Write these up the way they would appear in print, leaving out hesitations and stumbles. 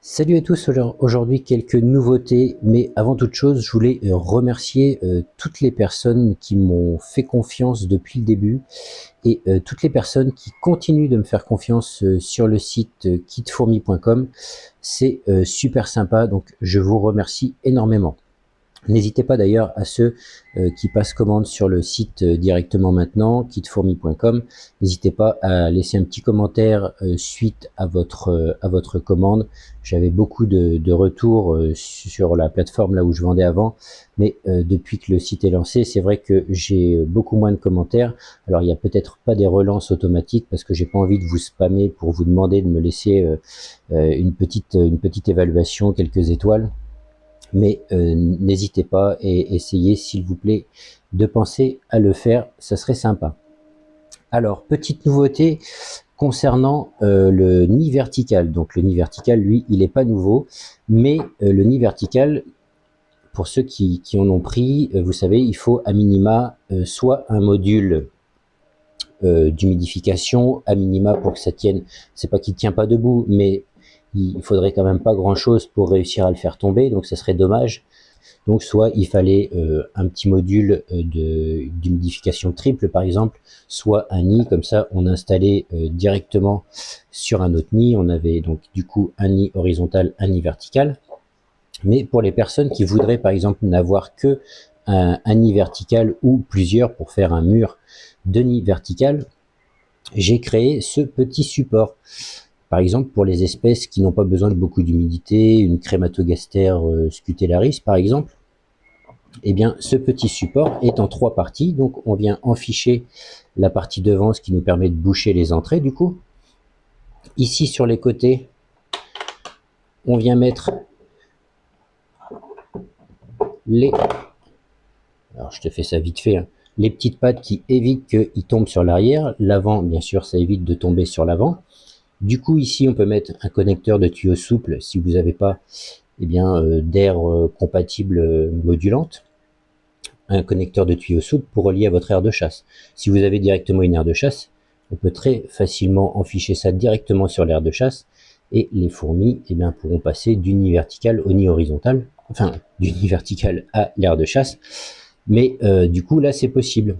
Salut à tous, aujourd'hui quelques nouveautés, mais avant toute chose, je voulais remercier toutes les personnes qui m'ont fait confiance depuis le début et toutes les personnes qui continuent de me faire confiance sur le site kitfourmi.com. C'est super sympa, donc je vous remercie énormément. N'hésitez pas d'ailleurs à ceux qui passent commande sur le site directement maintenant, kitfourmi.com. N'hésitez pas à laisser un petit commentaire suite à votre commande. J'avais beaucoup de retours sur la plateforme là où je vendais avant, mais depuis que le site est lancé, c'est vrai que j'ai beaucoup moins de commentaires. Alors il n'y a peut-être pas des relances automatiques parce que j'ai pas envie de vous spammer pour vous demander de me laisser une petite évaluation, quelques étoiles. Mais n'hésitez pas et essayez s'il vous plaît de penser à le faire, ça serait sympa. Alors, petite nouveauté concernant le nid vertical. Donc le nid vertical, lui, il n'est pas nouveau, mais le nid vertical, pour ceux qui en ont pris, vous savez, il faut à minima soit un module d'humidification, à minima pour que ça tienne, c'est pas qu'il ne tient pas debout, mais il faudrait quand même pas grand chose pour réussir à le faire tomber, donc ça serait dommage. Donc soit il fallait un petit module d'humidification triple par exemple, soit un nid, comme ça on installait directement sur un autre nid. On avait donc du coup un nid horizontal, un nid vertical. Mais pour les personnes qui voudraient par exemple n'avoir que un nid vertical ou plusieurs pour faire un mur de nid vertical, j'ai créé ce petit support. Par exemple, pour les espèces qui n'ont pas besoin de beaucoup d'humidité, une Crématogaster scutellaris par exemple, eh bien, ce petit support est en 3 parties. Donc, on vient enficher la partie devant, ce qui nous permet de boucher les entrées du coup. Ici, sur les côtés, on vient mettre les... Alors, je te fais ça vite fait, hein. Les petites pattes qui évitent qu'ils tombent sur l'arrière. L'avant, bien sûr, ça évite de tomber sur l'avant. Du coup, ici, on peut mettre un connecteur de tuyau souple si vous n'avez pas d'air compatible modulante. Un connecteur de tuyau souple pour relier à votre aire de chasse. Si vous avez directement une aire de chasse, on peut très facilement enficher ça directement sur l'aire de chasse et les fourmis pourront passer du nid vertical au nid horizontal, enfin du nid vertical à l'aire de chasse. Mais du coup là c'est possible.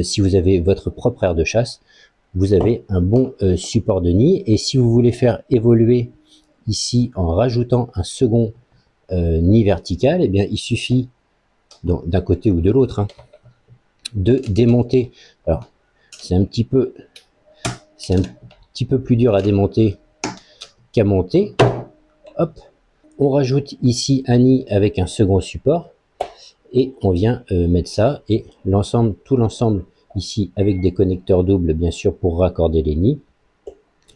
Si vous avez votre propre aire de chasse, vous avez un bon support de nid, et si vous voulez faire évoluer ici en rajoutant un second nid vertical, il suffit d'un côté ou de l'autre, hein, de démonter. Alors c'est un petit peu plus dur à démonter qu'à monter. Hop, on rajoute ici un nid avec un second support et on vient mettre ça, et l'ensemble, tout l'ensemble ici avec des connecteurs doubles bien sûr pour raccorder les nids,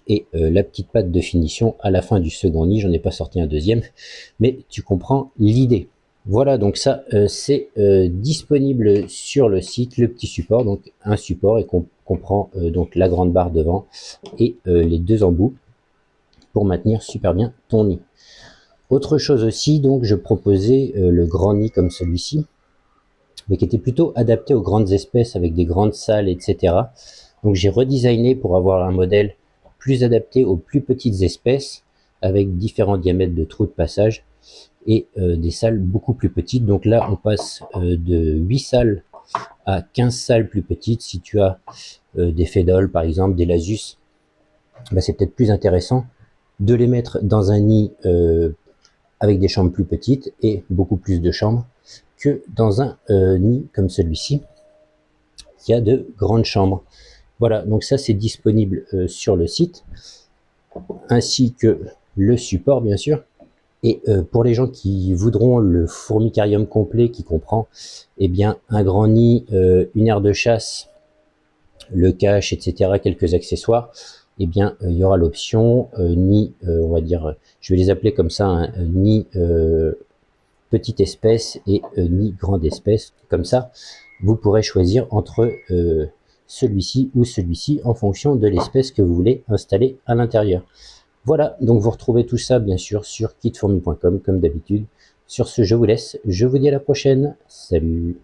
et la petite patte de finition à la fin du second nid. J'en ai pas sorti un deuxième, mais tu comprends l'idée. Voilà, donc ça c'est disponible sur le site, le petit support, donc un support et qu'on comprend donc la grande barre devant et les deux embouts pour maintenir super bien ton nid. Autre chose aussi, donc je proposais le grand nid comme celui-ci, mais qui était plutôt adapté aux grandes espèces avec des grandes salles, etc. Donc j'ai redesigné pour avoir un modèle plus adapté aux plus petites espèces avec différents diamètres de trous de passage et des salles beaucoup plus petites. Donc là on passe de 8 salles à 15 salles plus petites. Si tu as des fédoles par exemple, des lasus, c'est peut-être plus intéressant de les mettre dans un nid avec des chambres plus petites et beaucoup plus de chambres que dans un nid comme celui-ci qui a de grandes chambres. Voilà, donc ça c'est disponible sur le site, ainsi que le support bien sûr. Et pour les gens qui voudront le fourmicarium complet, qui comprend un grand nid, une aire de chasse, le cache, etc., quelques accessoires, il y aura l'option nid, on va dire, je vais les appeler comme ça, hein, nid petite espèce et nid grande espèce. Comme ça, vous pourrez choisir entre celui-ci ou celui-ci en fonction de l'espèce que vous voulez installer à l'intérieur. Voilà, donc vous retrouvez tout ça bien sûr sur kitfourmi.com comme d'habitude. Sur ce, je vous laisse, je vous dis à la prochaine. Salut!